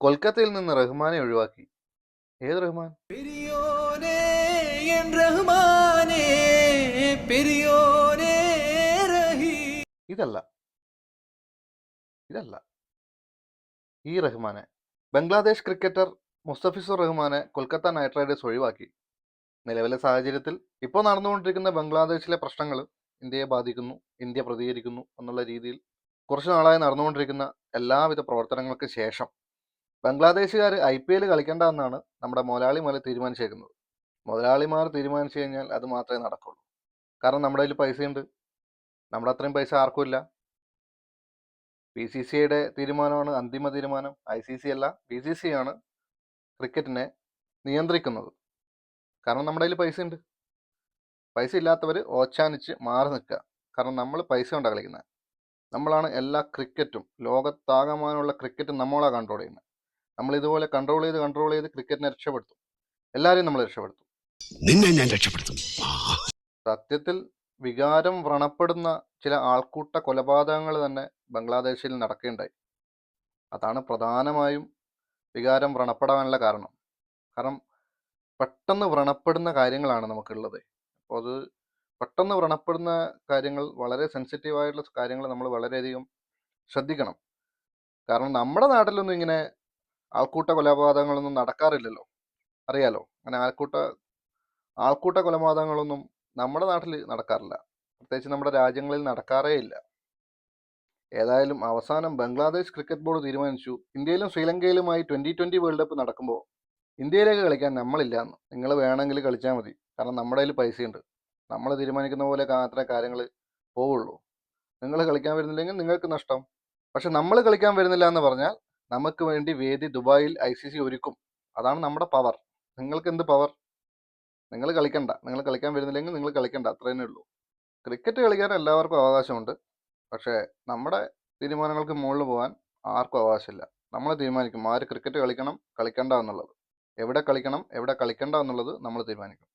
കൊൽക്കത്തയിൽ നിന്ന് റഹ്മാനെ ഒഴിവാക്കി. ഏത് റഹ്മാൻ? പെരിയോനേ എൻ റഹ്മാനേ, പെരിയോനേ റഹീം. ഇതല്ല, ഈ റഹ്മാനെ. ബംഗ്ലാദേശ് ക്രിക്കറ്റർ മുസ്തഫിസുർ റഹ്മാനെ കൊൽക്കത്ത നൈറ്റ് റൈഡേഴ്സ് ഒഴിവാക്കി. നിലവിലെ സാഹചര്യത്തിൽ ഇപ്പോൾ നടന്നുകൊണ്ടിരിക്കുന്ന ബംഗ്ലാദേശിലെ പ്രശ്നങ്ങൾ ഇന്ത്യയെ ബാധിക്കുന്നു, ഇന്ത്യ പ്രതികരിക്കുന്നു എന്നുള്ള രീതിയിൽ കുറച്ചു നാളായി നടന്നുകൊണ്ടിരിക്കുന്ന എല്ലാവിധ പ്രവർത്തനങ്ങൾക്ക് ശേഷം ബംഗ്ലാദേശുകാർ IPL കളിക്കേണ്ട എന്നാണ് നമ്മുടെ മുതലാളിമാർ തീരുമാനിച്ചേക്കുന്നത്. മുതലാളിമാർ തീരുമാനിച്ചു കഴിഞ്ഞാൽ അത് മാത്രമേ നടക്കുള്ളൂ. കാരണം നമ്മുടെ കയ്യിൽ പൈസയുണ്ട്. നമ്മുടെ അത്രയും പൈസ ആർക്കും ഇല്ല. BCCIയുടെ തീരുമാനമാണ് അന്തിമ തീരുമാനം. ICC അല്ല, BCCI ആണ് ക്രിക്കറ്റിനെ നിയന്ത്രിക്കുന്നത്. കാരണം നമ്മുടെ കയ്യിൽ പൈസ ഉണ്ട്. പൈസ ഇല്ലാത്തവർ ഓച്ചാനിച്ച് മാറി നിൽക്കുക. കാരണം നമ്മൾ പൈസ കൊണ്ടാണ് കളിക്കുന്നത്. നമ്മളാണ് എല്ലാ ക്രിക്കറ്റും, ലോകത്താകമാനമുള്ള ക്രിക്കറ്റും നമ്മളാണ് കൺട്രോൾ ചെയ്യുന്നത്. നമ്മൾ ഇതുപോലെ കൺട്രോൾ ചെയ്ത് ക്രിക്കറ്റിനെ രക്ഷപ്പെടുത്തും. എല്ലാവരെയും നമ്മൾ രക്ഷപ്പെടുത്തും. നിന്നെ ഞാൻ രക്ഷപ്പെടുത്തും. സത്യത്തിൽ വികാരം വ്രണപ്പെടുന്ന ചില ആൾക്കൂട്ട കൊലപാതകങ്ങൾ തന്നെ ബംഗ്ലാദേശിൽ നടക്കുകയുണ്ടായി. അതാണ് പ്രധാനമായും വികാരം വ്രണപ്പെടാനുള്ള കാരണം. കാരണം പെട്ടെന്ന് വ്രണപ്പെടുന്ന കാര്യങ്ങളാണ് നമുക്കുള്ളത്. അപ്പോൾ അത് പെട്ടെന്ന് വ്രണപ്പെടുന്ന കാര്യങ്ങൾ, വളരെ സെൻസിറ്റീവായിട്ടുള്ള കാര്യങ്ങൾ നമ്മൾ വളരെയധികം ശ്രദ്ധിക്കണം. കാരണം നമ്മുടെ നാട്ടിലൊന്നും ഇങ്ങനെ ആൾക്കൂട്ട കൊലപാതകങ്ങളൊന്നും നടക്കാറില്ലല്ലോ. അറിയാലോ, അങ്ങനെ ആൾക്കൂട്ട കൊലപാതകങ്ങളൊന്നും നമ്മുടെ നാട്ടിൽ നടക്കാറില്ല. പ്രത്യേകിച്ച് നമ്മുടെ രാജ്യങ്ങളിൽ നടക്കാറേ ഇല്ല. ഏതായാലും അവസാനം ബംഗ്ലാദേശ് ക്രിക്കറ്റ് ബോർഡ് തീരുമാനിച്ചു, ഇന്ത്യയിലും ശ്രീലങ്കയിലുമായി 2020 വേൾഡ് കപ്പ് നടക്കുമ്പോൾ ഇന്ത്യയിലേക്ക് കളിക്കാൻ നമ്മളില്ലാന്ന്. നിങ്ങൾ വേണമെങ്കിൽ കളിച്ചാൽ മതി. കാരണം നമ്മുടെ കയ്യിൽ പൈസയുണ്ട്. നമ്മൾ തീരുമാനിക്കുന്ന പോലെ അത്ര കാര്യങ്ങൾ പോവുള്ളൂ. നിങ്ങൾ കളിക്കാൻ വരുന്നില്ലെങ്കിൽ നിങ്ങൾക്ക് നഷ്ടം. പക്ഷെ നമ്മൾ കളിക്കാൻ വരുന്നില്ല എന്ന് പറഞ്ഞാൽ നമുക്ക് വേണ്ടി വേദി ദുബായിൽ ICC ഒരുക്കും. അതാണ് നമ്മുടെ പവർ. നിങ്ങൾക്ക് എന്ത് പവർ? നിങ്ങൾ കളിക്കണ്ട. നിങ്ങൾ കളിക്കാൻ വരുന്നില്ലെങ്കിൽ നിങ്ങൾ കളിക്കണ്ട, അത്രേ ഉള്ളൂ. ക്രിക്കറ്റ് കളിക്കാൻ എല്ലാവർക്കും അവകാശമുണ്ട്. പക്ഷേ നമ്മുടെ തീരുമാനങ്ങൾക്ക് മുകളിൽ പോകാൻ ആർക്കും അവകാശമില്ല. നമ്മൾ തീരുമാനിക്കും ആര് ക്രിക്കറ്റ് കളിക്കണം കളിക്കണ്ട എന്നുള്ളത്. എവിടെ കളിക്കണം എവിടെ കളിക്കണ്ട എന്നുള്ളത് നമ്മൾ തീരുമാനിക്കും.